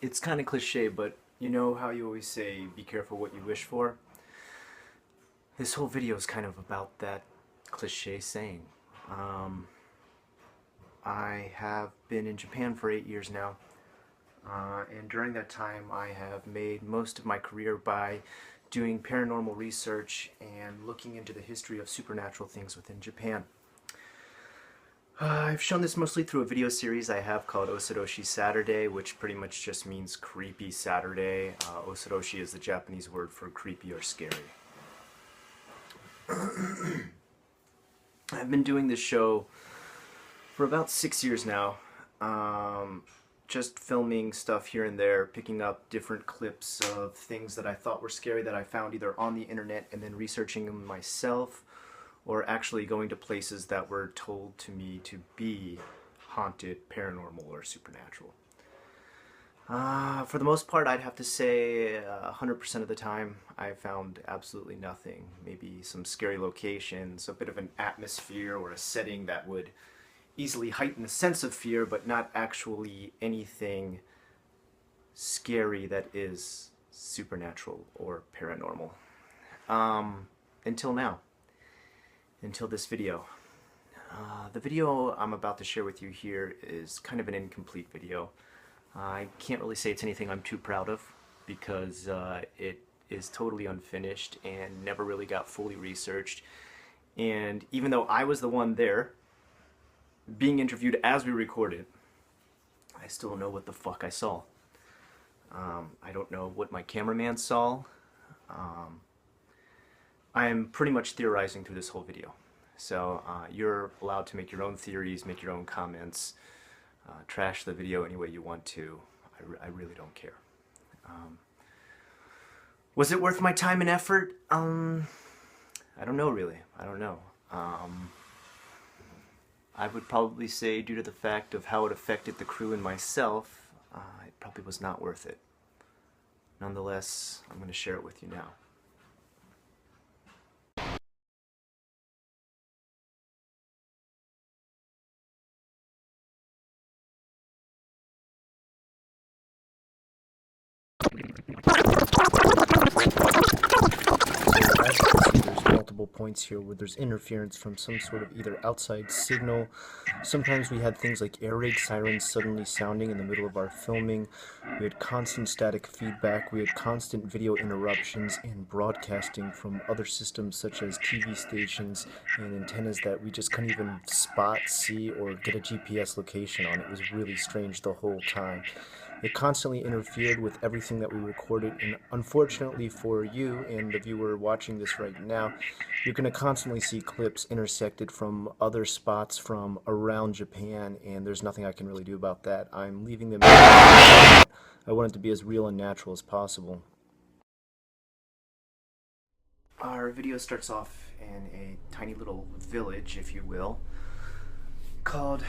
It's kind of cliche, but you know how you always say, be careful what you wish for? This whole video is kind of about that cliche saying. I have been in Japan for 8 years now, and during that time I have made most of my career by doing paranormal research and looking into the history of supernatural things within Japan. I've shown this mostly through a video series I have called Osoroshi Saturday, which pretty much just means creepy Saturday. Osoroshi is the Japanese word for creepy or scary. I've been doing this show for about 6 years now, just filming stuff here and there, picking up different clips of things that I thought were scary that I found either on the internet and then researching them myself, or actually going to places that were told to me to be haunted, paranormal, or supernatural. For the most part, I'd have to say 100% of the time I found absolutely nothing. Maybe some scary locations, a bit of an atmosphere or a setting that would easily heighten the sense of fear, but not actually anything scary that is supernatural or paranormal. Until now. Until this video. The video I'm about to share with you here is kind of an incomplete video. I can't really say it's anything I'm too proud of because it is totally unfinished and never really got fully researched. And even though I was the one there being interviewed as we recorded, I still don't know what the fuck I saw. I don't know what my cameraman saw. I am pretty much theorizing through this whole video. So you're allowed to make your own theories, make your own comments, trash the video any way you want to. I really don't care. Was it worth my time and effort? I don't know really. I don't know. I would probably say due to the fact of how it affected the crew and myself, it probably was not worth it. Nonetheless, I'm going to share it with you now. There's multiple points here where there's interference from some sort of either outside signal. Sometimes we had things like air raid sirens suddenly sounding in the middle of our filming. We had constant static feedback. We had constant video interruptions and broadcasting from other systems such as TV stations and antennas that we just couldn't even spot, see, or get a GPS location on. It was really strange the whole time. It constantly interfered with everything that we recorded, and unfortunately for you and the viewer watching this right now, you're going to constantly see clips intersected from other spots from around Japan, and there's nothing I can really do about that. I'm leaving them. I want it to be as real and natural as possible. Our video starts off in a tiny little village, if you will, called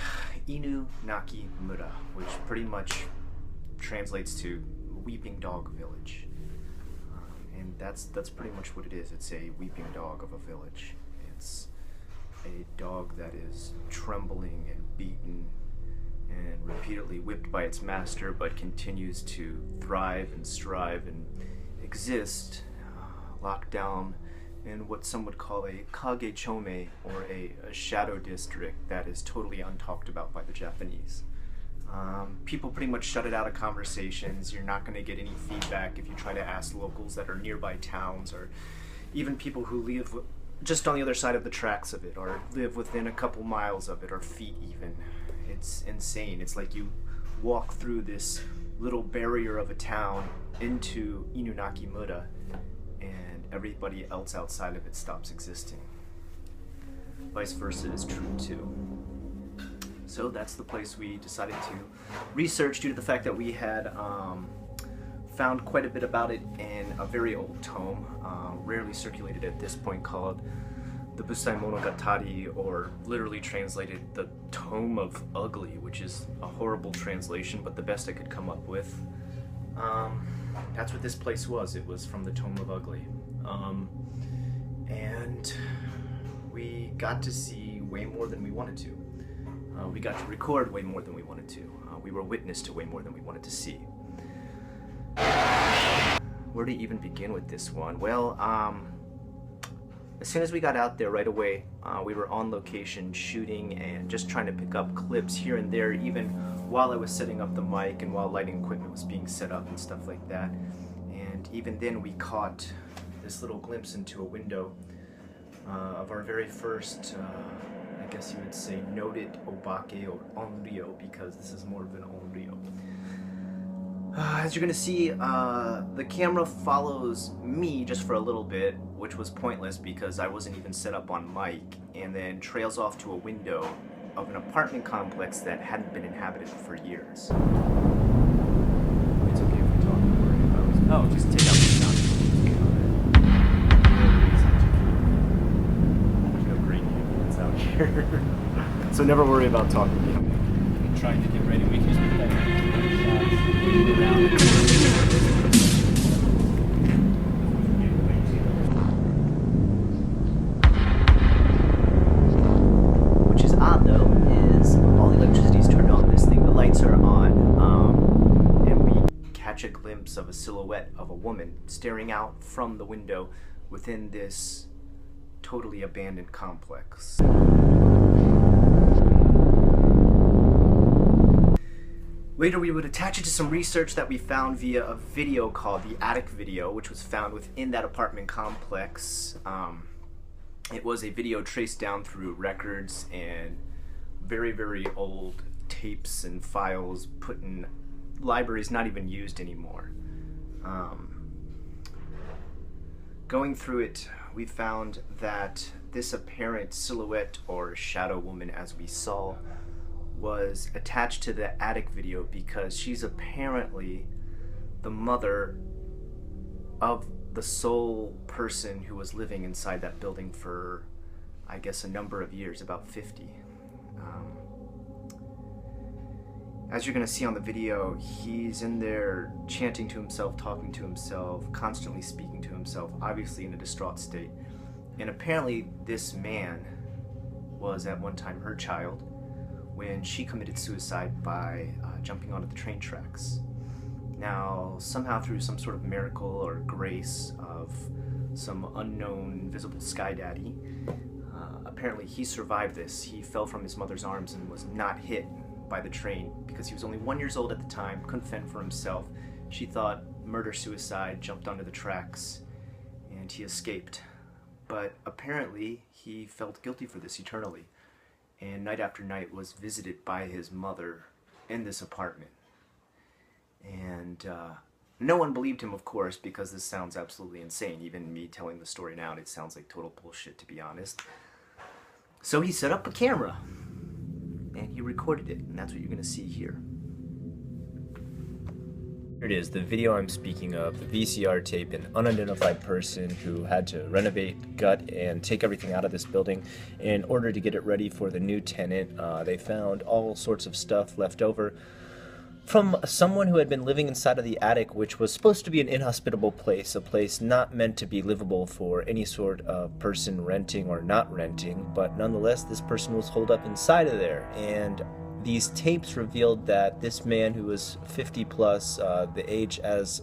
Inunaki Mura, which pretty much translates to Weeping Dog Village, and that's pretty much what it is. It's a weeping dog of a village. It's a dog that is trembling and beaten and repeatedly whipped by its master, but continues to thrive and strive and exist, locked down in what some would call a kage chome, or a shadow district that is totally untalked about by the Japanese. People pretty much shut it out of conversations. You're not going to get any feedback if you try to ask locals that are nearby towns, or even people who live just on the other side of the tracks of it, or live within a couple miles of it, or feet even. It's insane. It's like you walk through this little barrier of a town into Inunaki Mura, and everybody else outside of it stops existing. Vice versa is true too. So that's the place we decided to research due to the fact that we had found quite a bit about it in a very old tome, rarely circulated at this point, called the Busai Monogatari, or literally translated the Tome of Ugly, which is a horrible translation, but the best I could come up with. That's what this place was. It was from the Tome of Ugly. And we got to see way more than we wanted to. We got to record way more than we wanted to. We were witness to way more than we wanted to see. where to even begin with this one? Well, as soon as we got out there right away, we were on location shooting and just trying to pick up clips here and there, even while I was setting up the mic and while lighting equipment was being set up and stuff like that. And even then we caught this little glimpse into a window of our very first, I guess you would say, noted obake or onryo, because this is more of an onryo. As you're going to see, the camera follows me just for a little bit, which was pointless because I wasn't even set up on mic, and then trails off to a window of an apartment complex that hadn't been inhabited for years. It's okay if we talk about it. Oh, just take out the sound. There's no great humans out here. So never worry about talking. I'm trying to get ready. We can just put that around. Which is odd though, is all the electricity's turned on this thing, the lights are on, and we catch a glimpse of a silhouette of a woman staring out from the window within this totally abandoned complex. Later, we would attach it to some research that we found via a video called the Attic Video, which was found within that apartment complex. It was a video traced down through records and very, very old tapes and files put in libraries not even used anymore. Going through it, we found that this apparent silhouette or shadow woman, as we saw, was attached to the Attic Video because she's apparently the mother of the sole person who was living inside that building for, I guess, a number of years, about 50. As you're going to see on the video, he's in there chanting to himself, talking to himself, constantly speaking to himself, obviously in a distraught state. And apparently this man was at one time her child when she committed suicide by jumping onto the train tracks. Now, somehow through some sort of miracle or grace of some unknown invisible sky daddy, apparently he survived this. He fell from his mother's arms and was not hit by the train because he was only 1 year old at the time, couldn't fend for himself. She thought murder-suicide, jumped onto the tracks, and he escaped. But apparently he felt guilty for this eternally, and night after night was visited by his mother in this apartment. And no one believed him, of course, because this sounds absolutely insane. Even me telling the story now, it sounds like total bullshit, to be honest. So he set up a camera, and he recorded it, and that's what you're going to see here. Here it is, the video I'm speaking of, the VCR tape, an unidentified person who had to renovate, gut, and take everything out of this building in order to get it ready for the new tenant. They found all sorts of stuff left over from someone who had been living inside of the attic, which was supposed to be an inhospitable place, a place not meant to be livable for any sort of person renting or not renting, but nonetheless this person was holed up inside of there. And these tapes revealed that this man, who was 50 plus, the age as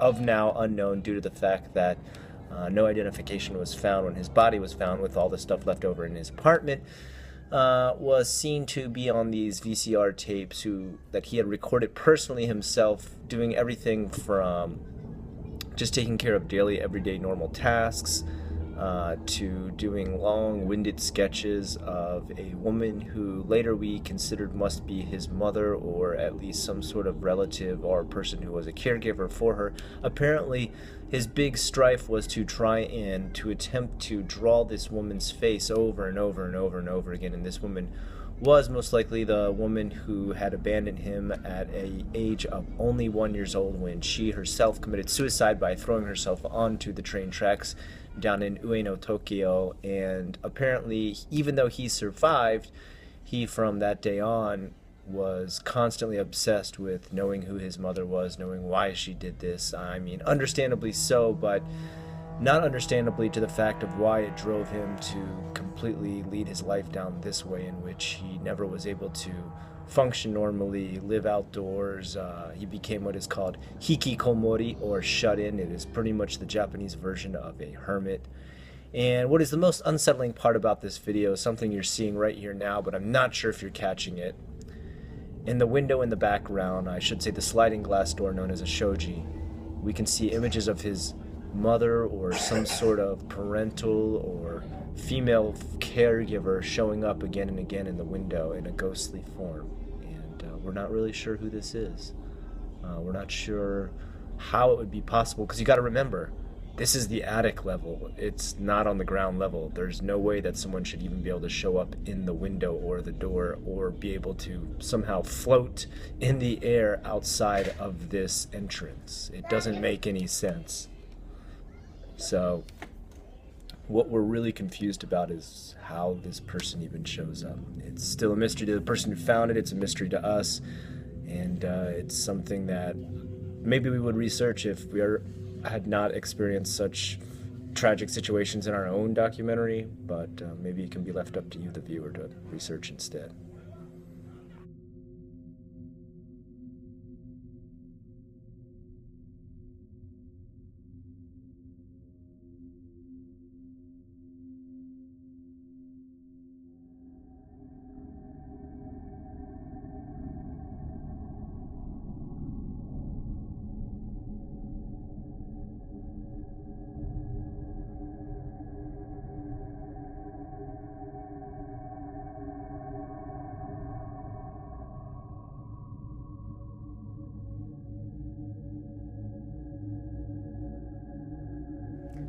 of now unknown due to the fact that no identification was found when his body was found with all the stuff left over in his apartment, was seen to be on these VCR tapes that he had recorded personally himself, doing everything from just taking care of daily, everyday, normal tasks, to doing long-winded sketches of a woman who later we considered must be his mother, or at least some sort of relative or person who was a caregiver for her. Apparently, his big strife was to try and to attempt to draw this woman's face over and over and over and over again, and this woman was most likely the woman who had abandoned him at an age of only 1 year old when she herself committed suicide by throwing herself onto the train tracks down in Ueno, Tokyo. And apparently, even though he survived, he from that day on was constantly obsessed with knowing who his mother was, knowing why she did this. I mean, understandably so, but not understandably to the fact of why it drove him to completely lead his life down this way, in which he never was able to function normally, live outdoors. He became what is called hikikomori, or shut-in. It is pretty much the Japanese version of a hermit. And what is the most unsettling part about this video is something you're seeing right here now, but I'm not sure if you're catching it. In the window in the background, I should say the sliding glass door known as a shoji, we can see images of his mother or some sort of parental or female caregiver showing up again and again in the window in a ghostly form. And we're not really sure who this is. We're not sure how it would be possible, because you got to remember, this is the attic level. It's not on the ground level. There's no way that someone should even be able to show up in the window or the door, or be able to somehow float in the air outside of this entrance. It doesn't make any sense. So what we're really confused about is how this person even shows up. It's still a mystery to the person who found it. It's a mystery to us. And it's something that maybe we would research if we had not experienced such tragic situations in our own documentary, but maybe it can be left up to you, the viewer, to research instead.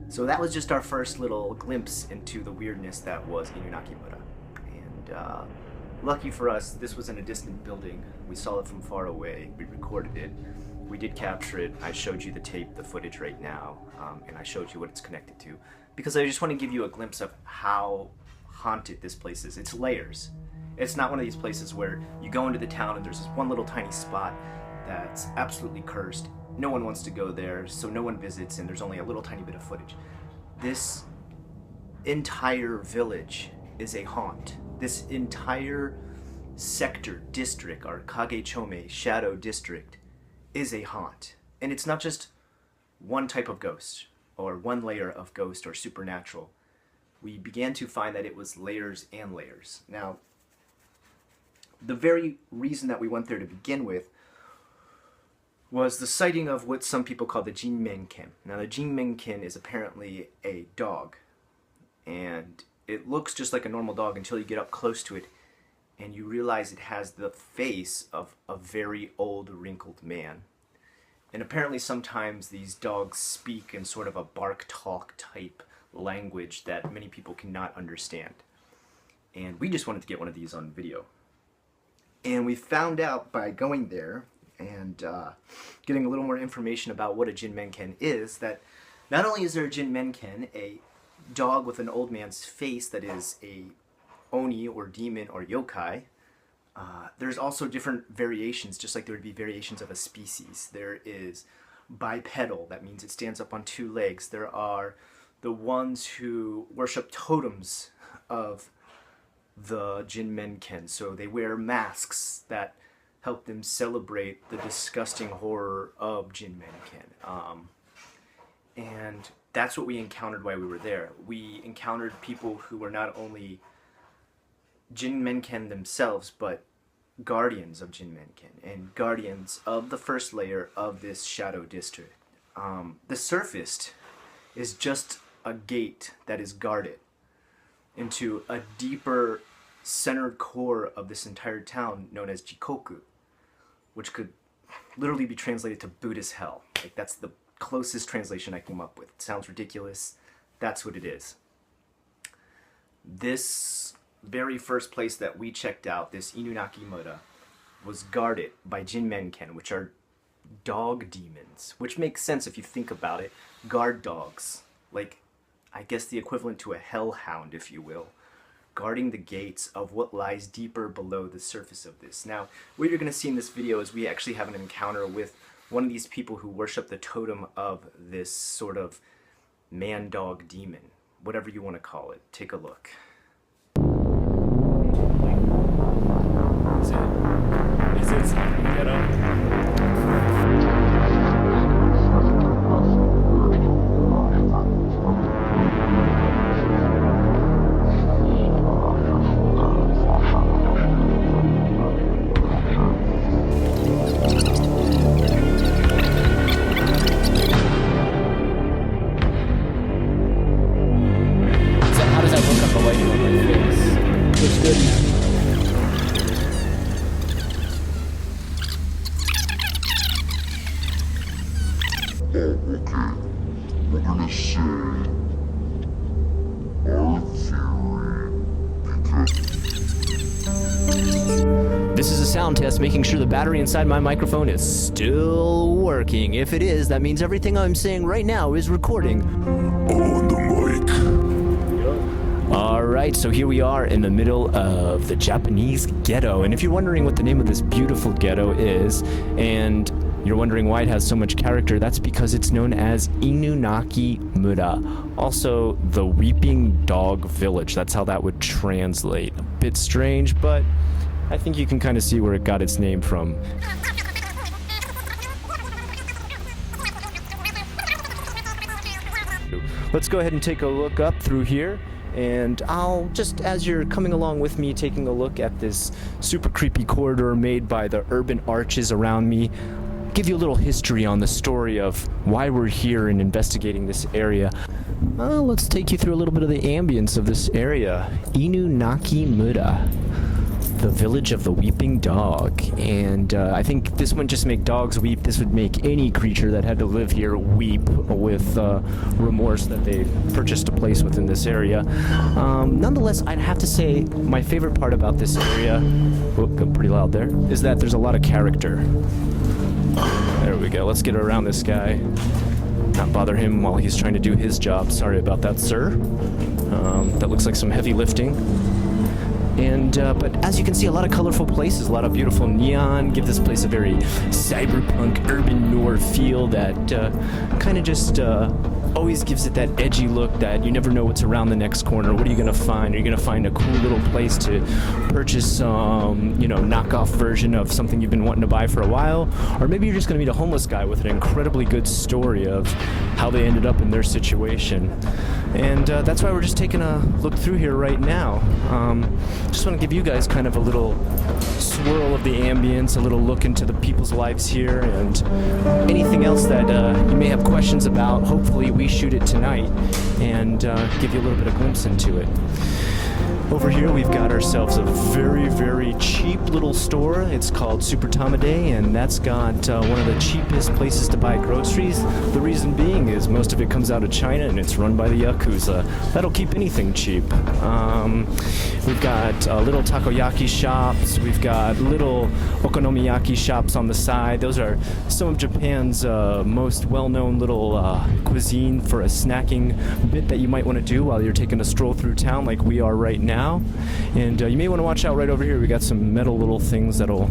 So that was just our first little glimpse into the weirdness that was Inunaki-mura. And lucky for us, this was in a distant building. We saw it from far away. We recorded it. We did capture it. I showed you the tape, the footage right now, and I showed you what it's connected to, because I just want to give you a glimpse of how haunted this place is. It's layers. It's not one of these places where you go into the town and there's this one little tiny spot that's absolutely cursed. No one wants to go there, so no one visits, and there's only a little tiny bit of footage. This entire village is a haunt. This entire sector, district, our Kage-chome, shadow district, is a haunt. And it's not just one type of ghost, or one layer of ghost or supernatural. We began to find that it was layers and layers. Now, the very reason that we went there to begin with was the sighting of what some people call the jinmenken. Now, the jinmenken is apparently a dog, and it looks just like a normal dog until you get up close to it and you realize it has the face of a very old, wrinkled man. And apparently sometimes these dogs speak in sort of a bark talk type language that many people cannot understand. And we just wanted to get one of these on video. And we found out by going there and getting a little more information about what a jinmenken is, that not only is there a jinmenken, a dog with an old man's face that is a oni or demon or yokai, there's also different variations, just like there would be variations of a species. There is bipedal, that means it stands up on two legs. There are the ones who worship totems of the jinmenken, so they wear masks that help them celebrate the disgusting horror of jinmenken. And that's what we encountered while we were there. We encountered people who were not only jinmenken themselves, but guardians of jinmenken and guardians of the first layer of this shadow district. The surface is just a gate that is guarded into a deeper centered core of this entire town known as Jikoku, which could literally be translated to Buddhist hell. Like, that's the closest translation I came up with. It sounds ridiculous. That's what it is. This very first place that we checked out, this Inunaki-mura, was guarded by jinmenken, which are dog demons, which makes sense if you think about it. Guard dogs, like, I guess the equivalent to a hellhound, if you will, guarding the gates of what lies deeper below the surface of this. Now, what you're going to see in this video is we actually have an encounter with one of these people who worship the totem of this sort of man-dog demon, whatever you want to call it. Take a look. So, okay. We're gonna say our theory because This is a sound test, making sure the battery inside my microphone is still working. If it is, that means everything I'm saying right now is recording. on the mic. Alright, so here we are in the middle of the Japanese ghetto. And if you're wondering what the name of this beautiful ghetto is, and you're wondering why it has so much character, that's because it's known as Inunaki Mura. Also, the Weeping Dog Village. That's how that would translate. A bit strange, but I think you can kind of see where it got its name from. Let's go ahead and take a look up through here, and I'll just, as you're coming along with me, taking a look at this super creepy corridor made by the urban arches around me, give you a little history on the story of why we're here and investigating this area. Let's take you through a little bit of the ambience of this area. Inunaki Mura, the village of the weeping dog. And I think this wouldn't just make dogs weep, this would make any creature that had to live here weep with remorse that they purchased a place within this area. Nonetheless, I'd have to say my favorite part about this area, whoop, I'm pretty loud there, is that there's a lot of character. There we go, let's get around this guy. Not bother him while he's trying to do his job. Sorry about that, sir. That looks like some heavy lifting. And, but as you can see, a lot of colorful places, a lot of beautiful neon, give this place a very cyberpunk, urban noir feel that kind of just always gives it that edgy look that you never know what's around the next corner. What are you going to find? Are you going to find a cool little place to purchase some, knockoff version of something you've been wanting to buy for a while? Or maybe you're just going to meet a homeless guy with an incredibly good story of how they ended up in their situation. And that's why we're just taking a look through here right now. Just want to give you guys kind of a little swirl of the ambience, a little look into the people's lives here, and anything else that you may have questions about. Hopefully we shoot it tonight and give you a little bit of glimpse into it. Over here we've got ourselves a very, very cheap little store. It's called Super Tamade, and that's got one of the cheapest places to buy groceries. The reason being is most of it comes out of China and it's run by the Yakuza. That'll keep anything cheap. We've got little takoyaki shops. We've got little okonomiyaki shops on the side. Those are some of Japan's most well-known little cuisine for a snacking bit that you might want to do while you're taking a stroll through town like we are right now. And you may want to watch out right over here. We got some metal little things that'll...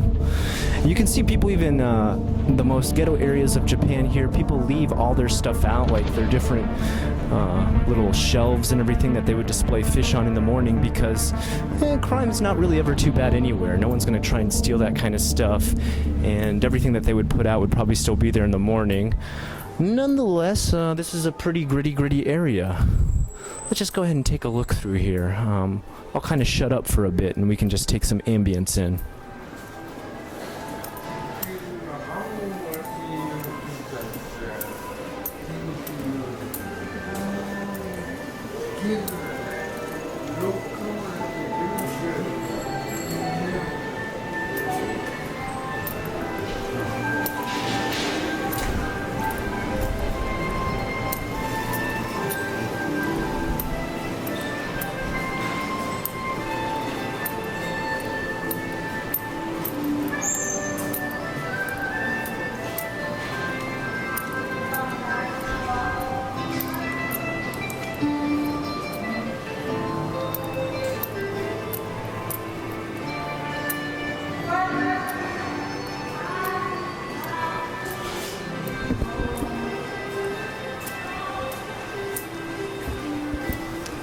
You can see people even the most ghetto areas of Japan here, people leave all their stuff out, like their different little shelves and everything that they would display fish on in the morning, because crime's not really ever too bad anywhere. No one's going to try and steal that kind of stuff, and everything that they would put out would probably still be there in the morning. Nonetheless, this is a pretty gritty area. Let's just go ahead and take a look through here. I'll kind of shut up for a bit and we can just take some ambience in.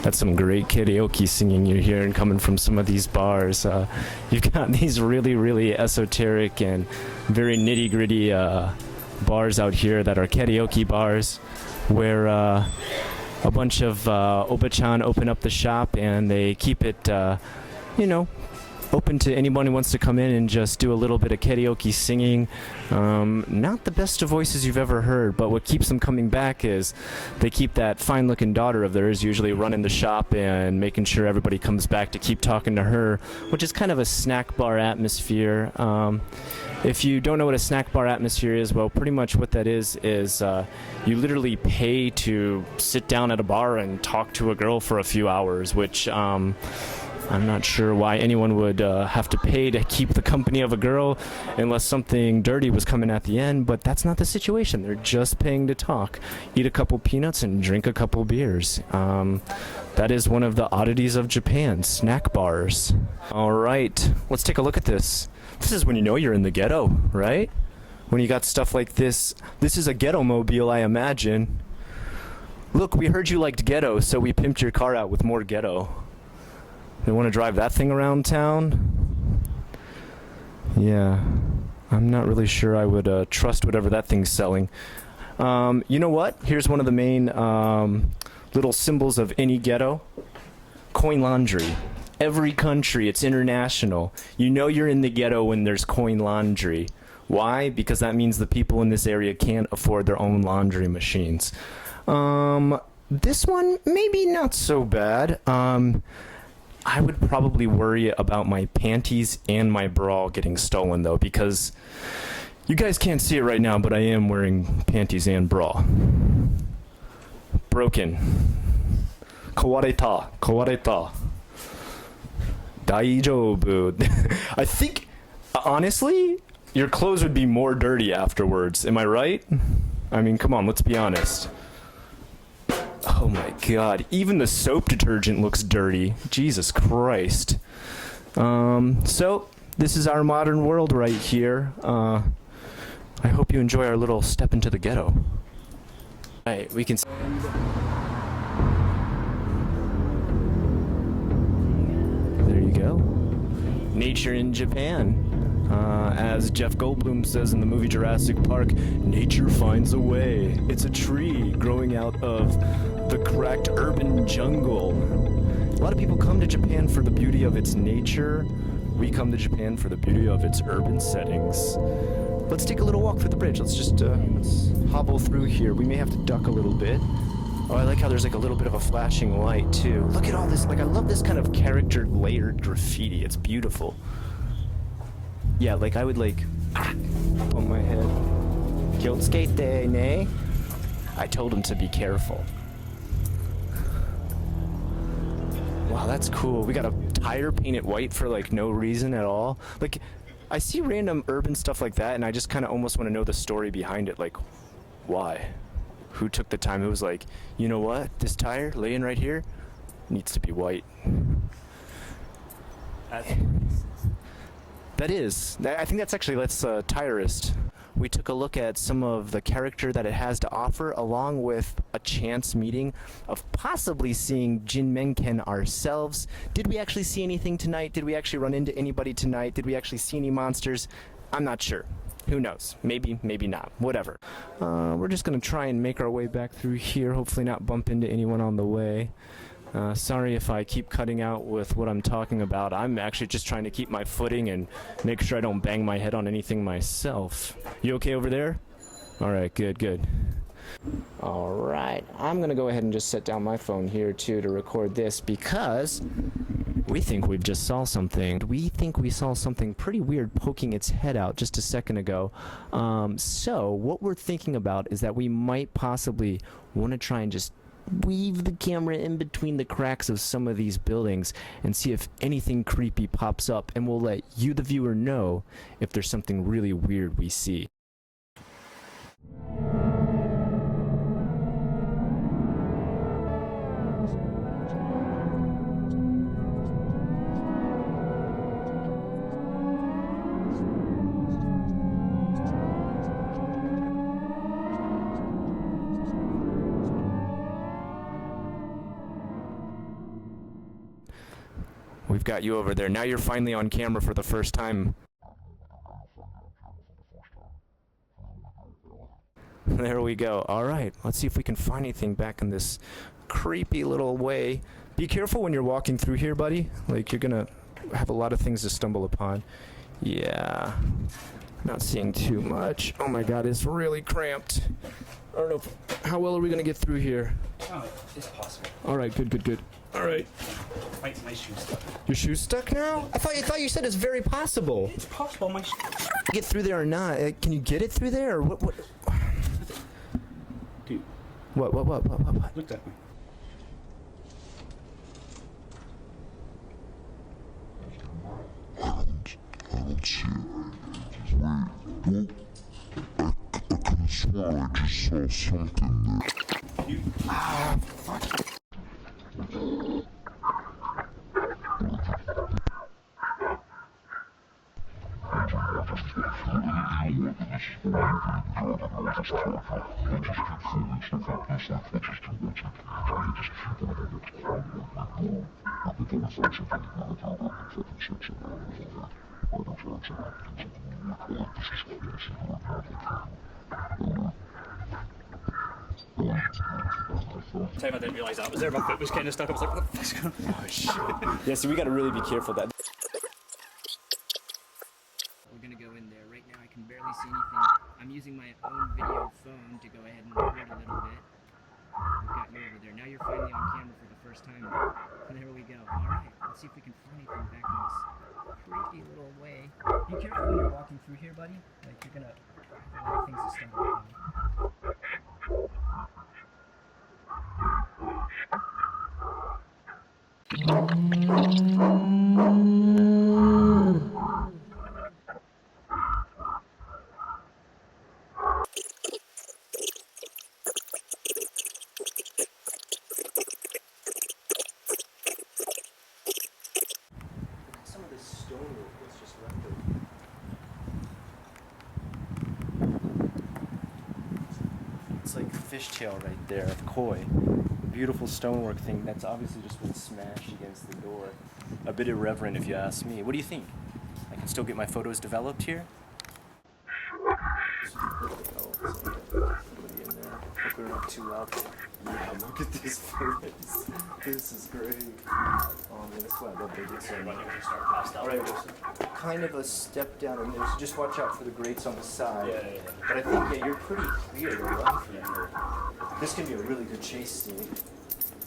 That's some great karaoke singing you're hearing coming from some of these bars. You've got these really, really esoteric and very nitty-gritty bars out here that are karaoke bars, where a bunch of oba-chan open up the shop and they keep it, open to anyone who wants to come in and just do a little bit of karaoke singing. Not the best of voices you've ever heard, but what keeps them coming back is they keep that fine-looking daughter of theirs usually running the shop and making sure everybody comes back to keep talking to her, which is kind of a snack bar atmosphere. If you don't know what a snack bar atmosphere is, well, pretty much what that is you literally pay to sit down at a bar and talk to a girl for a few hours, which I'm not sure why anyone would have to pay to keep the company of a girl unless something dirty was coming at the end, but that's not the situation. They're just paying to talk, eat a couple peanuts, and drink a couple beers. That is one of the oddities of Japan, snack bars. All right, let's take a look at this. This is when you know you're in the ghetto, right? When you got stuff like this. This is a ghetto mobile, I imagine. Look, we heard you liked ghetto, so we pimped your car out with more ghetto. They want to drive that thing around town? Yeah, I'm not really sure I would trust whatever that thing's selling. You know what? Here's one of the main little symbols of any ghetto. Coin laundry. Every country, it's international. You know you're in the ghetto when there's coin laundry. Why? Because that means the people in this area can't afford their own laundry machines. This one, maybe not so bad. I would probably worry about my panties and my bra getting stolen, though, because you guys can't see it right now, but I am wearing panties and bra. Broken. Kawareta. Kawareta. Daijoubu. I think, honestly, your clothes would be more dirty afterwards. Am I right? I mean, come on, let's be honest. Oh my god, even the soap detergent looks dirty. Jesus Christ. So, this is our modern world right here. I hope you enjoy our little step into the ghetto. Alright, we can... There you go. Nature in Japan. As Jeff Goldblum says in the movie Jurassic Park, nature finds a way. It's a tree growing out of the cracked urban jungle. A lot of people come to Japan for the beauty of its nature. We come to Japan for the beauty of its urban settings. Let's take a little walk through the bridge. Let's just let's hobble through here. We may have to duck a little bit. Oh, I like how there's like a little bit of a flashing light too. Look at all this. Like, I love this kind of character layered graffiti. It's beautiful. Yeah, like I would like bump my head. Kyotsukeite ne. I told him to be careful. Wow, that's cool. We got a tire painted white for like no reason at all. Like, I see random urban stuff like that and I just kind of almost want to know the story behind it. Like, why? Who took the time? It was like, you know what? This tire laying right here needs to be white. That is. I think that's actually, that's Tyrist. We took a look at some of the character that it has to offer, along with a chance meeting of possibly seeing Jin Menken ourselves. Did we actually see anything tonight? Did we actually run into anybody tonight? Did we actually see any monsters? I'm not sure. Who knows? Maybe, maybe not. Whatever. We're just going to try and make our way back through here, hopefully not bump into anyone on the way. Sorry if I keep cutting out with what I'm talking about. I'm actually just trying to keep my footing and make sure I don't bang my head on anything myself. You okay over there? Alright, good, good. Alright, I'm gonna go ahead and just set down my phone here too to record this because we think we've just saw something. We think we saw something pretty weird poking its head out just a second ago. So what we're thinking about is that we might possibly want to try and just weave the camera in between the cracks of some of these buildings and see if anything creepy pops up, and we'll let you, the viewer, know if there's something really weird we see. We've got you over there. Now you're finally on camera for the first time. There we go. Alright, let's see if we can find anything back in this creepy little way. Be careful when you're walking through here, buddy. Like, you're gonna have a lot of things to stumble upon. Yeah, not seeing too much. Oh my god, it's really cramped. I don't know how well are we gonna get through here. Oh, it's possible. All right, good. All right. My shoe's stuck. Your shoe's stuck now? I thought you said it's very possible. It's possible. My shoe. Get through there or not? Can you get it through there or what? Dude, What? look at me. I don't see it. Wait, what? I could have sworn I just saw something there. Time I didn't realise that was there. My foot was kind of stuck. I was like, what the fuck's going on? Oh shit. Yeah, see, we gotta really be careful that. We're gonna go in there. Right now I can barely see anything. I'm using my own video phone to go ahead and record a little bit. We've gotten over there. Now you're finally on camera for the first time. There we go. Alright, let's see if we can find anything back in this creepy little way. Be careful when you're walking through here, buddy. Like, you're gonna have a lot of things to stumble upon. Some of this stonework was just rendered. It's like a fishtail right there of koi. Beautiful stonework thing that's obviously just been smashed against the door. A bit irreverent if you ask me. What do you think? I can still get my photos developed here? Somebody in there. Hope they're not too loud. Yeah, look at this place. This is great. Oh man, that's why I love big so Alright, kind of a step down in there, so just watch out for the grates on the side. Yeah. But I think, yeah, you're pretty clear to run through here. This can be a really good chase scene.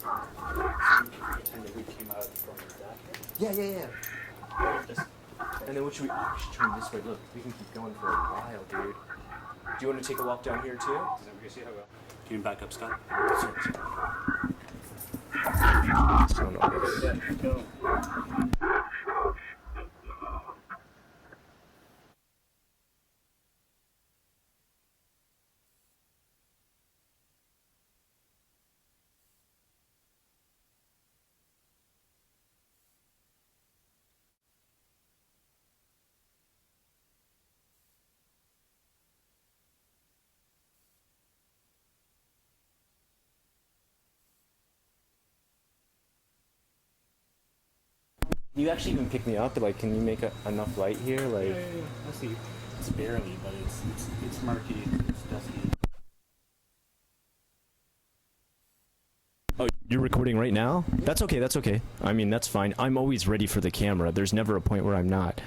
Pretend that we came out from that. Yeah. And then what should we turn this way? Look, we can keep going for a while, dude. Do you want to take a walk down here too? Does everybody see how well? Can you back up, Scott? Yeah, go. You actually even pick me up? Like, can you make enough light here? Like, Yeah. I see. It's barely, but it's murky. It's dusty. oh, you're recording right now? That's okay. I mean, that's fine. I'm always ready for the camera. There's never a point where I'm not.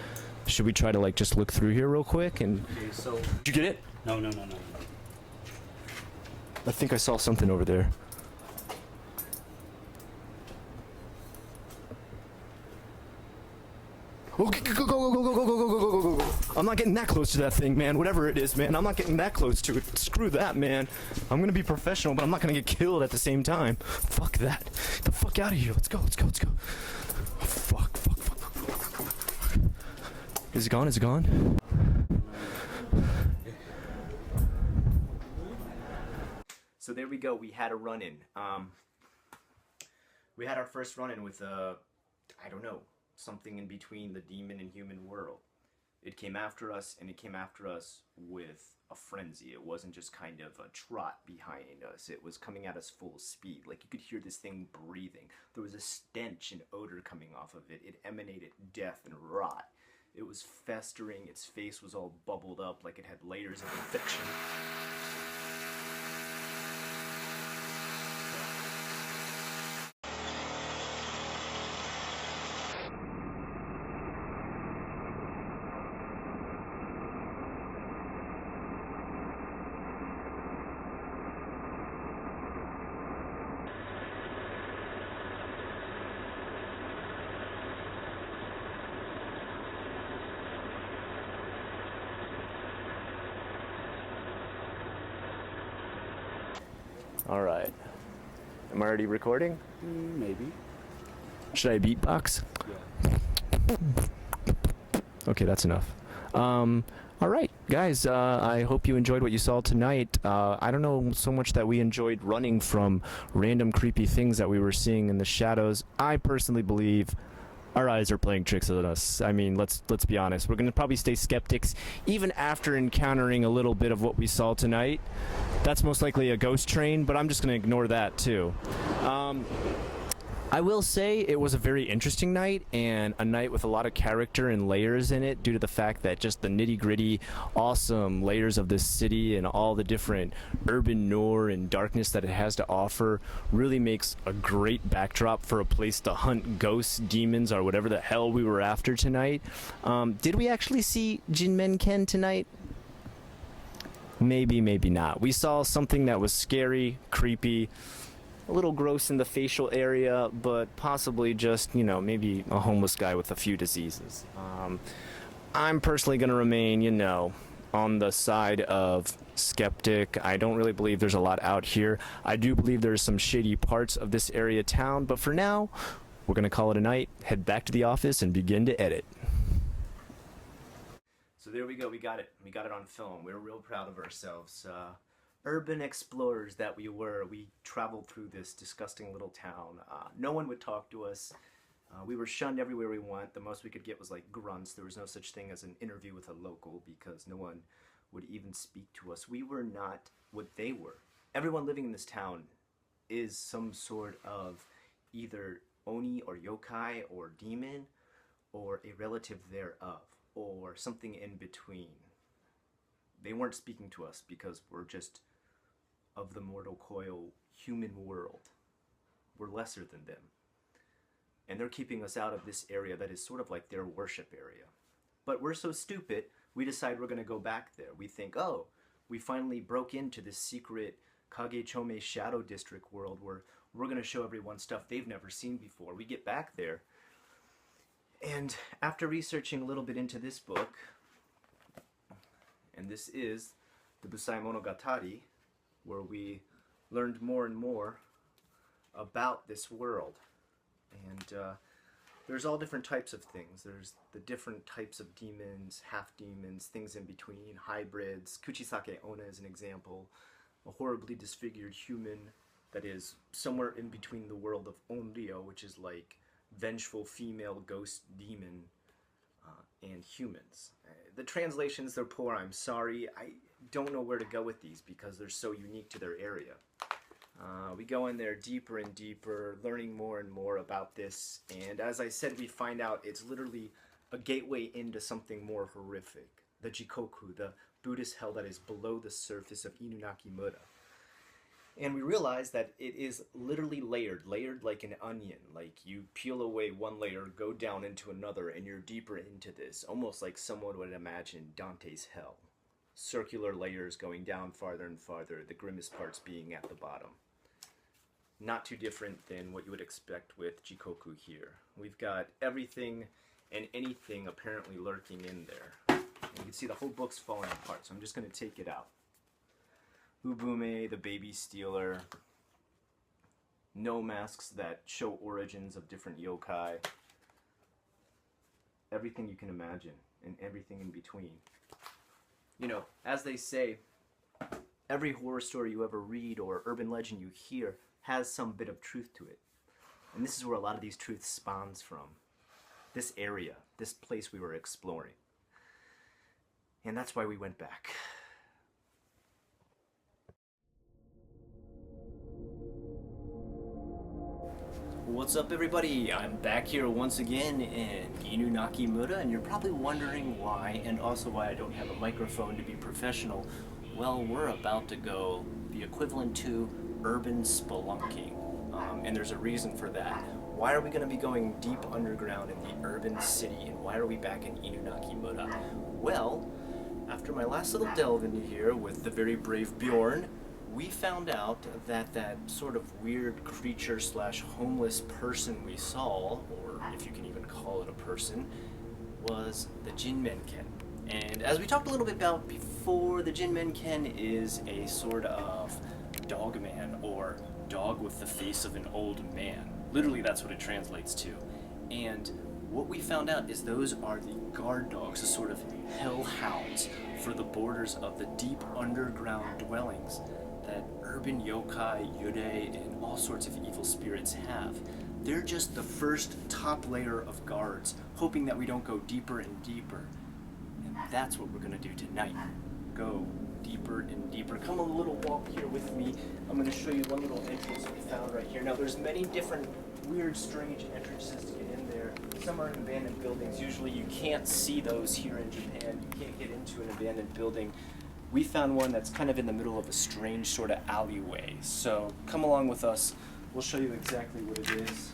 Should we try to like just look through here real quick and? Okay, so Did you get it? no. I think I saw something over there. Okay, go. I'm not getting that close to that thing, man. Whatever it is, man. I'm not getting that close to it. Screw that, man. I'm gonna be professional, but I'm not gonna get killed at the same time. Fuck that. Get the fuck out of here. Let's go. Oh, fuck. Is it gone? So there we go. We had a run-in. We had our first run-in with I don't know, something in between the demon and human world. It came after us, and it came after us with a frenzy. It wasn't just kind of a trot behind us. It was coming at us full speed. Like, you could hear this thing breathing. There was a stench and odor coming off of it. It emanated death and rot. It was festering. Its face was all bubbled up like it had layers of infection. All right. Am I already recording? Maybe. Should I beatbox? Yeah. Okay, that's enough. All right, guys, I hope you enjoyed what you saw tonight. I don't know so much that we enjoyed running from random creepy things that we were seeing in the shadows. I personally believe our eyes are playing tricks on us. I mean, let's be honest. We're going to probably stay skeptics even after encountering a little bit of what we saw tonight. That's most likely a ghost train, but I'm just going to ignore that too. I will say it was a very interesting night, and a night with a lot of character and layers in it, due to the fact that just the nitty-gritty, awesome layers of this city and all the different urban noir and darkness that it has to offer really makes a great backdrop for a place to hunt ghosts, demons, or whatever the hell we were after tonight. Did we actually see Jinmenken tonight? Maybe, maybe not. We saw something that was scary, creepy, a little gross in the facial area, but possibly just, you know, maybe a homeless guy with a few diseases. I'm personally going to remain, you know, on the side of skeptic. I don't really believe there's a lot out here. I do believe there's some shady parts of this area town, but for now, we're going to call it a night, head back to the office, and begin to edit. So there we go, we got it. We got it on film. We're real proud of ourselves. Urban explorers that we were, we traveled through this disgusting little town. No one would talk to us. We were shunned everywhere we went. The most we could get was like grunts. There was no such thing as an interview with a local because no one would even speak to us. We were not what they were. Everyone living in this town is some sort of either oni or yokai or demon or a relative thereof or something in between. They weren't speaking to us because we're just of the mortal coil human world. We're lesser than them. And they're keeping us out of this area that is sort of like their worship area. But we're so stupid, we decide we're going to go back there. We think, oh, we finally broke into this secret Kagechome Shadow District world where we're going to show everyone stuff they've never seen before. We get back there, and after researching a little bit into this book, and this is the Busai Monogatari, where we learned more and more about this world. And there's all different types of things. There's the different types of demons, half-demons, things in between, hybrids. Kuchisake Onna is an example. A horribly disfigured human that is somewhere in between the world of Onryo, which is like vengeful female ghost demon, and humans. The translations, they're poor, I'm sorry. I don't know where to go with these because they're so unique to their area. We go in there deeper and deeper, learning more and more about this, and as I said, we find out it's literally a gateway into something more horrific. The Jikoku, the Buddhist hell that is below the surface of Inunaki Mura. And we realize that it is literally layered like an onion. Like you peel away one layer, go down into another, and you're deeper into this, almost like someone would imagine Dante's hell. Circular layers going down farther and farther, the grimmest parts being at the bottom. Not too different than what you would expect with Jikoku here. We've got everything and anything apparently lurking in there. And you can see the whole book's falling apart, so I'm just going to take it out. Ubume, the baby stealer. No masks that show origins of different yokai. Everything you can imagine, and everything in between. You know, as they say, every horror story you ever read or urban legend you hear has some bit of truth to it. And this is where a lot of these truths spawns from. This area, this place we were exploring. And that's why we went back. What's up, everybody? I'm back here once again in Inunaki Mura, and you're probably wondering why, and also why I don't have a microphone to be professional. Well, we're about to go the equivalent to urban spelunking, and there's a reason for that. Why are we going to be going deep underground in the urban city, and why are we back in Inunaki Mura? Well, after my last little delve into here with the very brave Bjorn, we found out that that sort of weird creature slash homeless person we saw, or if you can even call it a person, was the Jinmenken. And as we talked a little bit about before, the Jinmenken is a sort of dog man, or dog with the face of an old man. Literally, that's what it translates to. And what we found out is those are the guard dogs, the sort of hellhounds for the borders of the deep underground dwellings that urban yokai, yurei, and all sorts of evil spirits have. They're just the first top layer of guards, hoping that we don't go deeper and deeper. And that's what we're gonna do tonight. Go deeper and deeper. Come a little walk here with me. I'm gonna show you one little entrance we found right here. Now there's many different weird, strange entrances to get in there. Some are in abandoned buildings. Usually you can't see those here in Japan. You can't get into an abandoned building. We found one that's kind of in the middle of a strange sort of alleyway. So come along with us. We'll show you exactly what it is.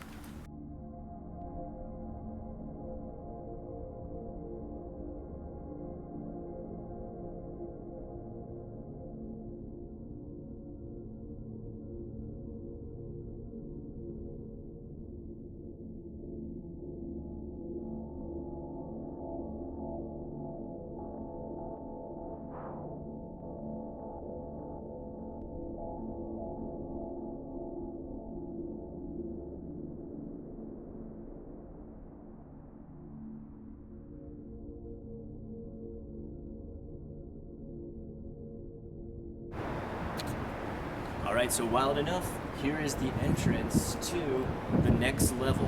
Alright, so wild enough, here is the entrance to the next level.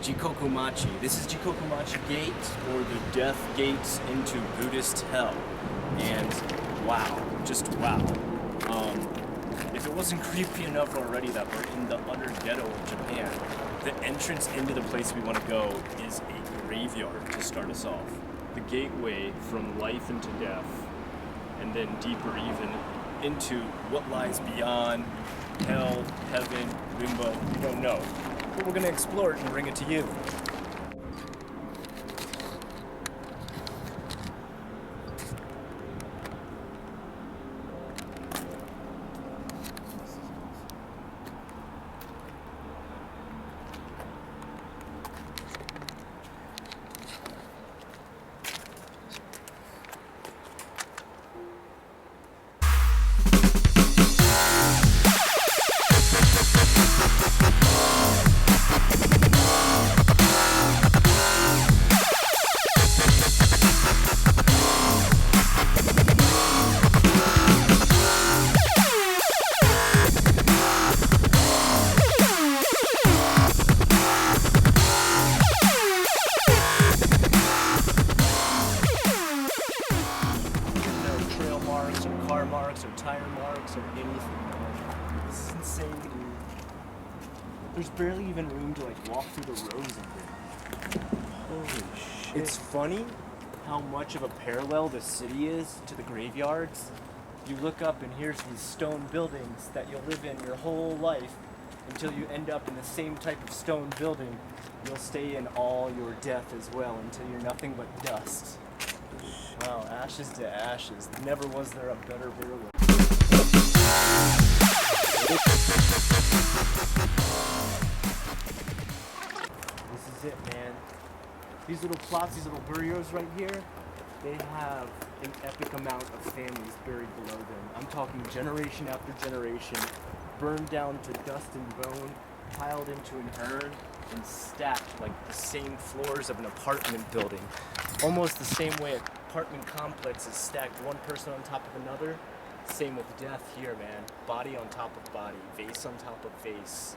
Jikokumachi. This is Jikokumachi Gate, or the Death Gates into Buddhist Hell. And wow, just wow. If it wasn't creepy enough already that we're in the utter ghetto of Japan, the entrance into the place we want to go is a graveyard to start us off. The gateway from life into death, and then deeper even into what lies beyond hell, heaven, limbo. We don't know, but we're gonna explore it and bring it to you. There's barely even room to like walk through the rows in here. Holy shit. It's funny how much of a parallel the city is to the graveyards. You look up and here's these stone buildings that you'll live in your whole life until you end up in the same type of stone building. You'll stay in all your death as well until you're nothing but dust. Wow, ashes to ashes. Never was there a better burial. This is it, man. These little plots, these little burials right here, they have an epic amount of families buried below them. I'm talking generation after generation, burned down to dust and bone, piled into an urn, and stacked like the same floors of an apartment building. Almost the same way an apartment complex is stacked, one person on top of another. Same with death here, man. Body on top of body, vase on top of vase.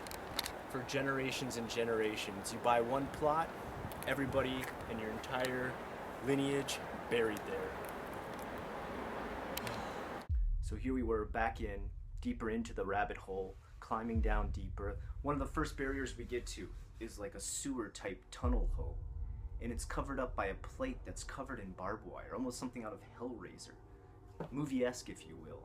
For generations and generations. You buy one plot, everybody in your entire lineage buried there. So here we were back in, deeper into the rabbit hole, climbing down deeper. One of the first barriers we get to is like a sewer type tunnel hole. And it's covered up by a plate that's covered in barbed wire, almost something out of Hellraiser. Movie-esque, if you will.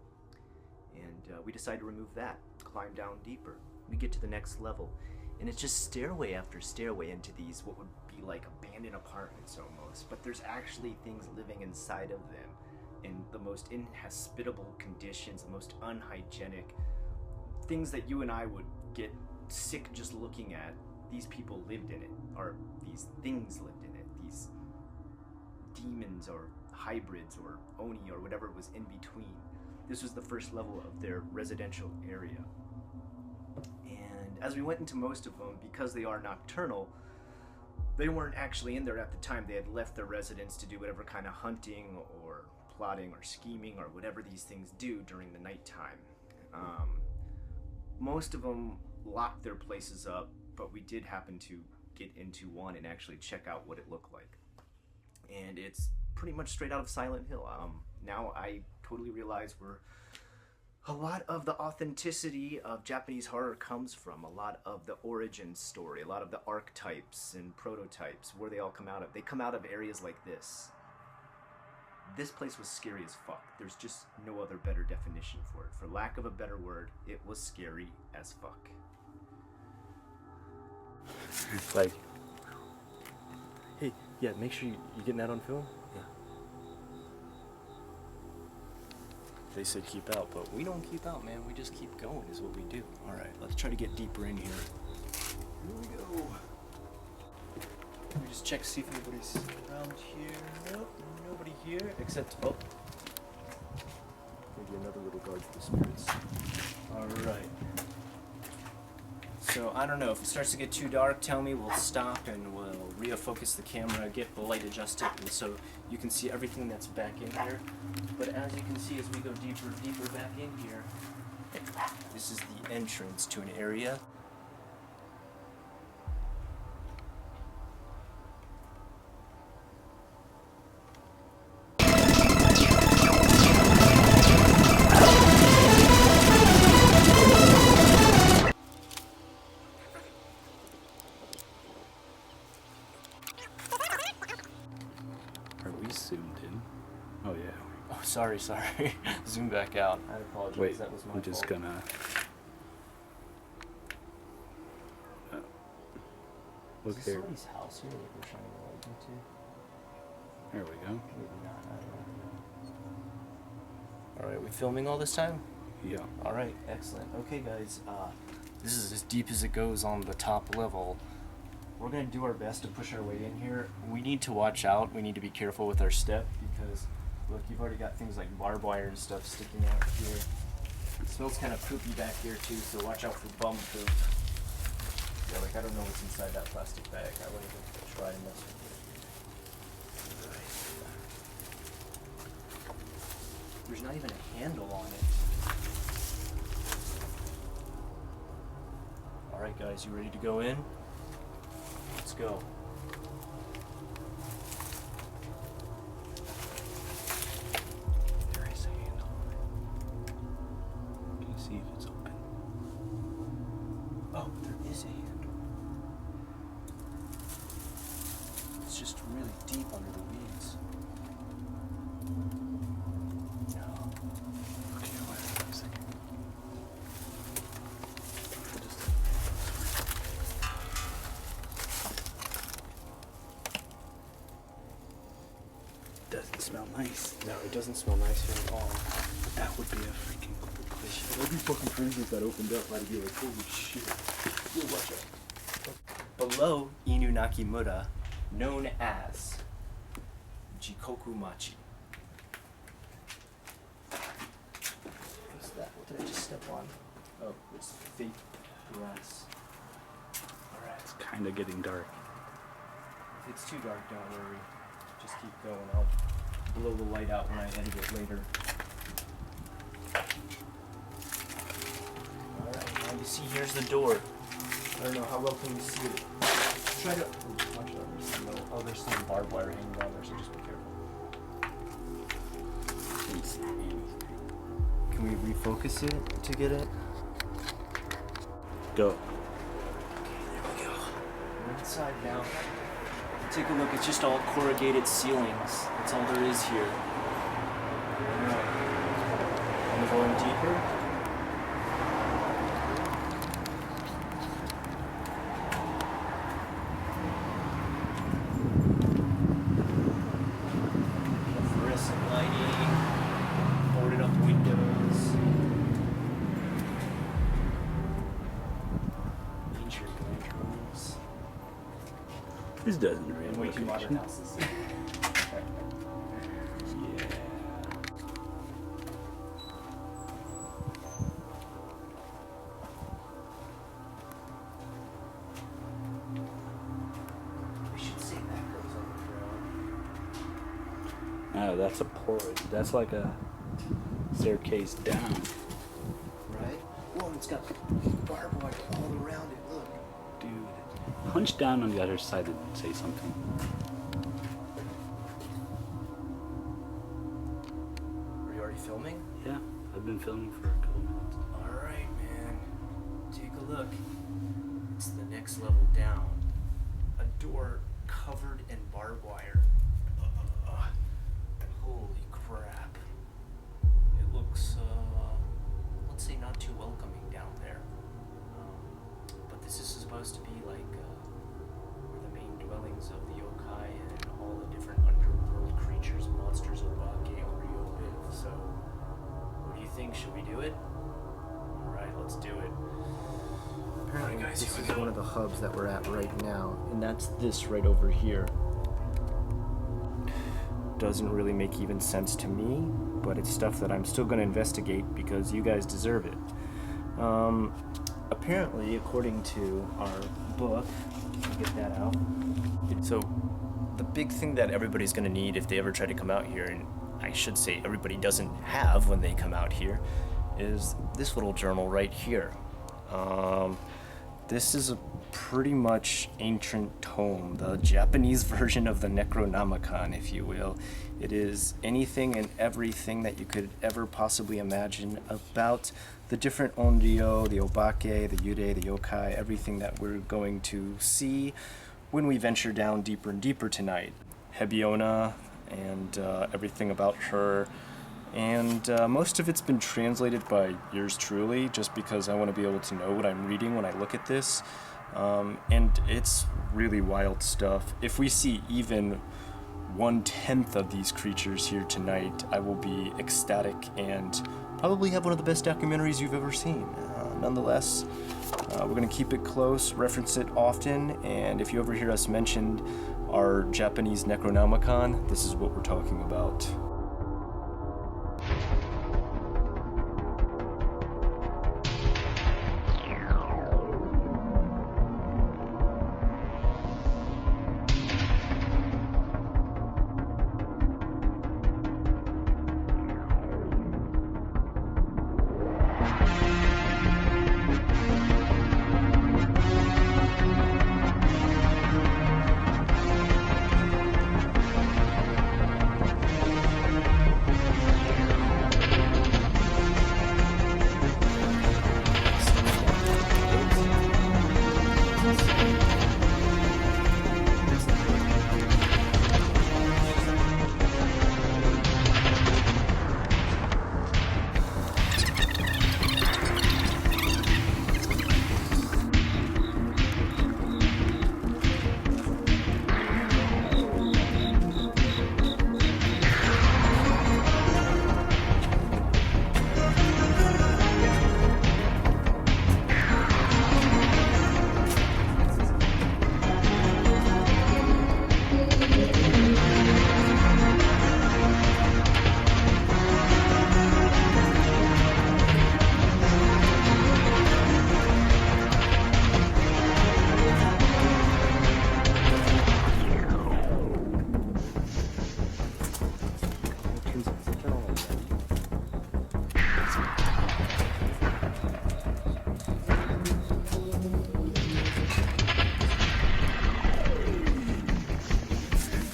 And we decide to remove that, climb down deeper. We get to the next level, and it's just stairway after stairway into these what would be like abandoned apartments almost, but there's actually things living inside of them in the most inhospitable conditions, the most unhygienic, things that you and I would get sick just looking at. These people lived in it, or these things lived in it, these demons or hybrids or oni or whatever was in between. This was the first level of their residential area. And as we went into most of them, because they are nocturnal, they weren't actually in there at the time. They had left their residence to do whatever kind of hunting or plotting or scheming or whatever these things do during the nighttime. Most of them locked their places up, but we did happen to get into one and actually check out what it looked like. And it's pretty much straight out of Silent Hill. Now I totally realize where a lot of the authenticity of Japanese horror comes from, a lot of the origin story, a lot of the archetypes and prototypes, where they all come out of. They come out of areas like this. This place was scary as fuck. There's just no other better definition for it. For lack of a better word, it was scary as fuck. Like, hey, yeah, make sure you getting that on film? Yeah. They said keep out, but we don't keep out, man. We just keep going is what we do. All right, let's try to get deeper in here. Here we go. Let me just check to see if anybody's around here. Nope, nobody here except, oh, maybe another little guard for the spirits. All right. So, I don't know, if it starts to get too dark, tell me, we'll stop and we'll refocus the camera, get the light adjusted, and so you can see everything that's back in here. But as you can see, as we go deeper back in here, this is the entrance to an area. Zoomed in. Oh yeah. Oh, sorry. Zoom back out. I apologize. Wait, that was my I'm just fault. gonna. Look Is this here. somebody's house here that we're shining the light into? There we go. Maybe not. I don't know. All right, we filming all this time? Yeah. All right, excellent. Okay, guys, this is as deep as it goes on the top level. We're gonna do our best to push our way in here. We need to watch out. We need to be careful with our step because, look, you've already got things like barbed wire and stuff sticking out here. It smells kind of poopy back here too, so watch out for bum poop. Yeah, like I don't know what's inside that plastic bag. I wouldn't even try and mess with it. There's not even a handle on it. All right, guys, you ready to go in? Let's go. There is a handle on it. Can you see if it's open? Oh, there is a handle. It's just really deep under the weeds. No. Okay, wait a second. Doesn't smell nice. No, it doesn't smell nice here at all. That would be a freaking cool place. That'd be fucking crazy if that opened up. I'd be like, holy shit. You'll watch out. Below Inu Nakimura, known as Jikoku Machi. What's that? What did I just step on? Oh, it's fake grass. Alright. It's kind of getting dark. If it's too dark, don't worry. Just keep going. I'll blow the light out when I edit it later. Alright, now you see here's the door. I don't know, how well can you see it? Try to... Ooh, watch out, there's some barbed wire hanging around there, so just be careful. Can't see anything. Can we refocus it to get it? Go. Okay, there we go. We're inside now. Take a look, it's just all corrugated ceilings. That's all there is here. Alright. I'm going deeper. Fluorescent lighting, boarded up windows. Ancient bedrooms. This doesn't really And way look too modern good. houses. Yeah. that's a porch. That's like a staircase down. Right? Whoa, it's got barbed wire all around it. Look. Dude, hunch down on the other side and say something. Are you already filming? Yeah, I've been filming for a couple minutes. Alright, man. Take a look. It's the next level down. A door covered in barbed wire. Holy crap. It looks, let's say not too welcoming down there. But this is supposed to be like where the main dwellings of the yokai and all the different underworld creatures, monsters, obake, and Ryo live. So, what do you think? Should we do it? Alright, let's do it. Apparently, Alright, guys, this here we is go. one of the hubs that we're at right now, and that's this right over here. Doesn't really make even sense to me, but it's stuff that I'm still going to investigate because you guys deserve it. Apparently, according to our book, get that out. So, the big thing that everybody's going to need if they ever try to come out here, and I should say everybody doesn't have when they come out here, is this little journal right here. This is a pretty much ancient tome, the Japanese version of the Necronomicon, if you will. It is anything and everything that you could ever possibly imagine about the different onryo, the obake, the yurei, the yokai, everything that we're going to see when we venture down deeper and deeper tonight. Hebiona and everything about her. And most of it's been translated by yours truly, just because I want to be able to know what I'm reading when I look at this. And it's really wild stuff. If we see even 1/10 of these creatures here tonight, I will be ecstatic and probably have one of the best documentaries you've ever seen. Nonetheless, we're going to keep it close, reference it often, and if you ever hear us mention our Japanese Necronomicon, this is what we're talking about.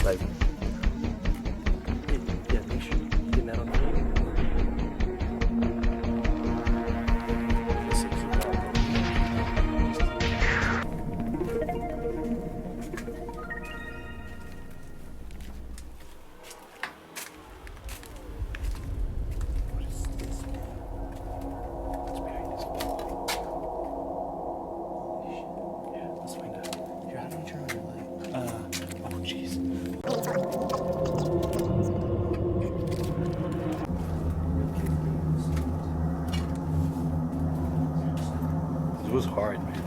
Like, yeah, make sure you're getting that on the video. What is this, man? What's behind this building? Holy shit. Yeah, let's find out. Here, how do you turn on your light? Oh, jeez. It was hard, man.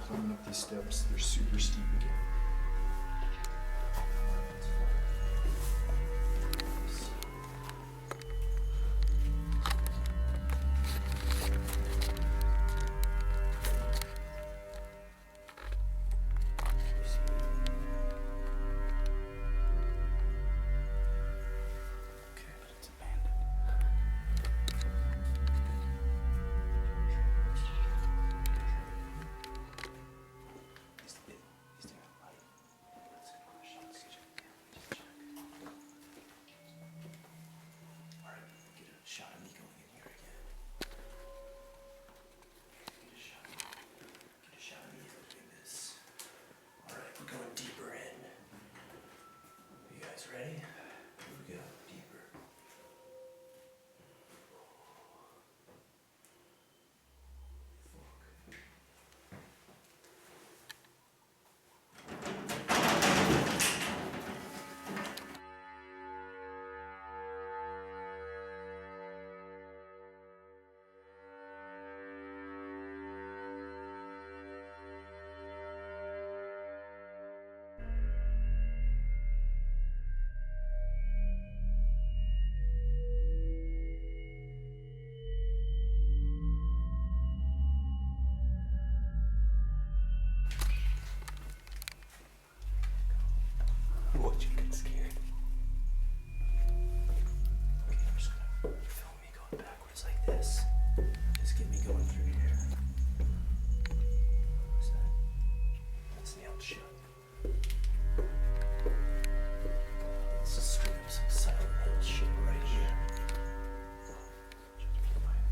climbing up these steps. They're super steep again. What, you get scared? Okay, I'm just gonna film me going backwards like this. Just get me going through here. What's that? That's nailed shut. This is straight up some Silent Hill shit right here. Just be quiet.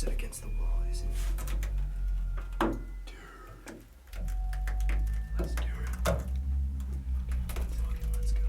Against the wall, isn't it? Dude. Let's do it. Okay, let's go.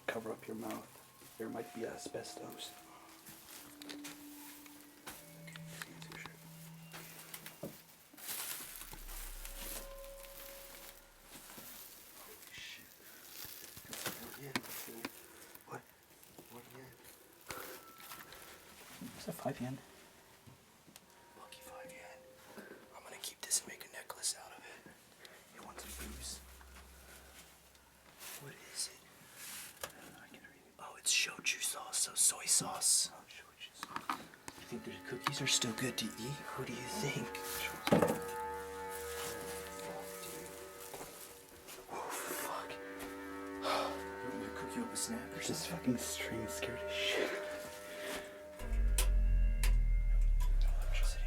Cover up your mouth. There might be asbestos. What? What again? It's a 5 yen. Lucky 5 yen. I'm gonna keep this and make a soy sauce. You think the cookies are still good to eat? What do you think? Oh, fuck. I'm gonna cook you up a snack or Just fucking string scared as shit. electricity.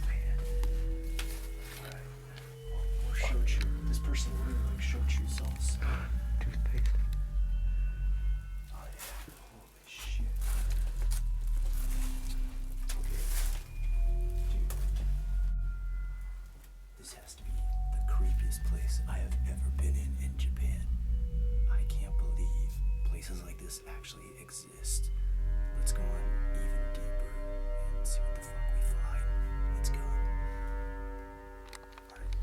Man. Alright. More shochu. This person really likes shochu sauce. Toothpaste. Oh yeah. Holy shit. Okay. Dude. This has to be the creepiest place I have ever been in Japan. I can't believe places like this actually exist. Let's go on even deeper and see what the fuck we find. Let's go. Alright.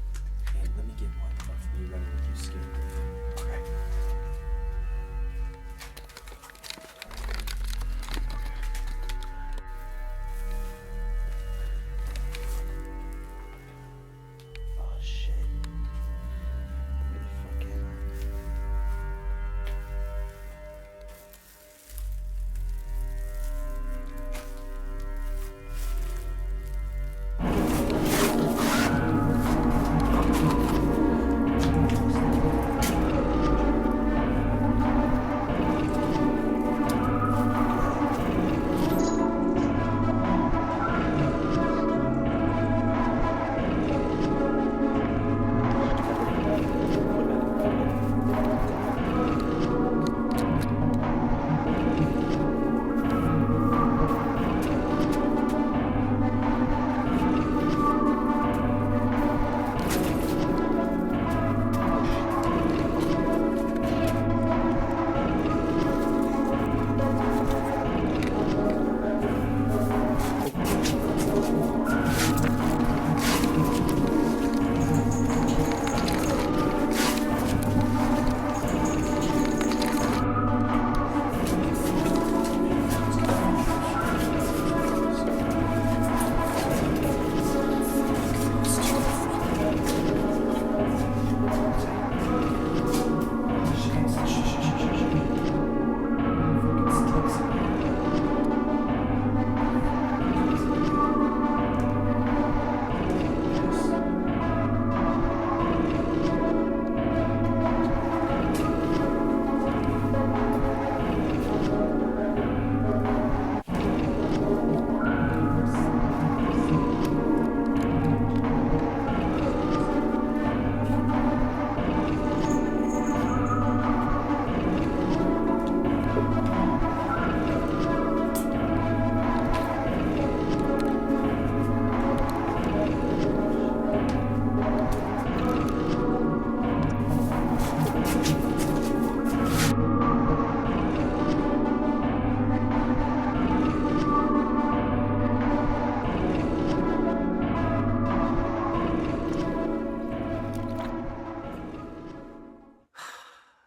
And let me get one of me running with you scared. Alright. Oh shit. Where the fuck am I?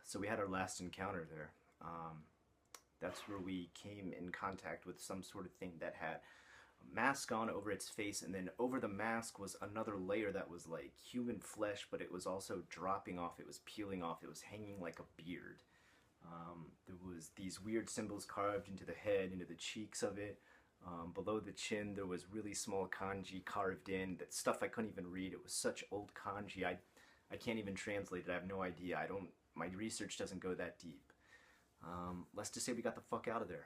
So we had our last encounter there. That's where we came in contact with some sort of thing that had a mask on over its face, and then over the mask was another layer that was like human flesh, but it was also dropping off, it was peeling off, it was hanging like a beard. There was these weird symbols carved into the head, into the cheeks of it. Below the chin there was really small kanji carved in, that stuff I couldn't even read. It was such old kanji, I can't even translate it. I have no idea. My research doesn't go that deep. Let's just say we got the fuck out of there.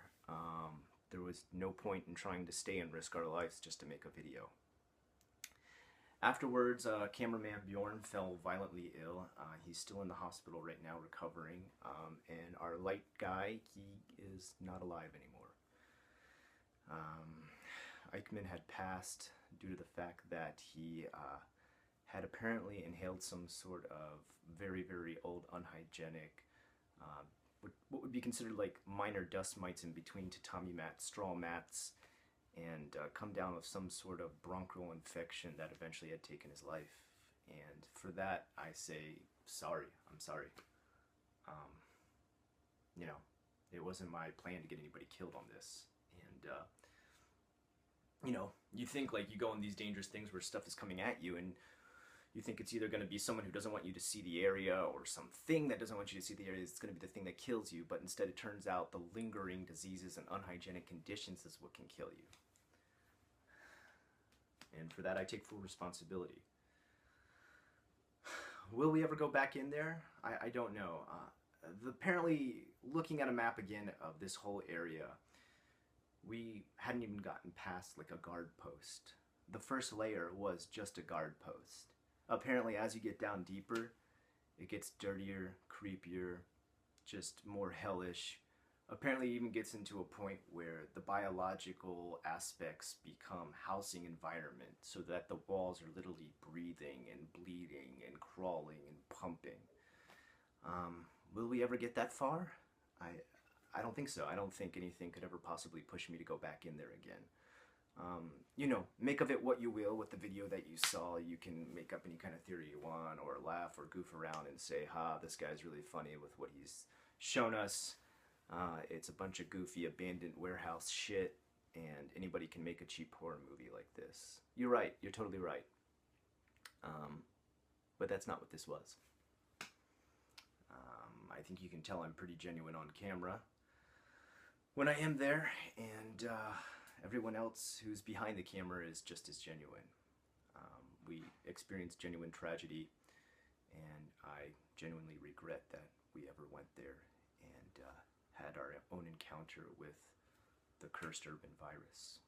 There was no point in trying to stay and risk our lives just to make a video. Afterwards, cameraman Bjorn fell violently ill. He's still in the hospital right now recovering. And our light guy, he is not alive anymore. Ackerman had passed due to the fact that he had apparently inhaled some sort of very, very old, unhygienic, what would be considered like minor dust mites in between tatami mats, straw mats, and come down with some sort of bronchial infection that eventually had taken his life. And for that, I say sorry. I'm sorry. You know, it wasn't my plan to get anybody killed on this. And you know, you think like you go on these dangerous things where stuff is coming at you, and You think it's either going to be someone who doesn't want you to see the area or something that doesn't want you to see the area. It's going to be the thing that kills you, but instead it turns out the lingering diseases and unhygienic conditions is what can kill you. And for that I take full responsibility. Will we ever go back in there? I don't know. Apparently, looking at a map again of this whole area, we hadn't even gotten past like a guard post. The first layer was just a guard post. Apparently, as you get down deeper, it gets dirtier, creepier, just more hellish. Apparently, it even gets into a point where the biological aspects become housing environment, so that the walls are literally breathing and bleeding and crawling and pumping. Will we ever get that far? I don't think so. I don't think anything could ever possibly push me to go back in there again. You know, make of it what you will with the video that you saw. You can make up any kind of theory you want, or laugh or goof around and say, ha, this guy's really funny with what he's shown us. It's a bunch of goofy abandoned warehouse shit, and anybody can make a cheap horror movie like this. You're right. You're totally right. But that's not what this was. I think you can tell I'm pretty genuine on camera when I am there, and everyone else who's behind the camera is just as genuine. We experienced genuine tragedy, and I genuinely regret that we ever went there and had our own encounter with the cursed urban virus.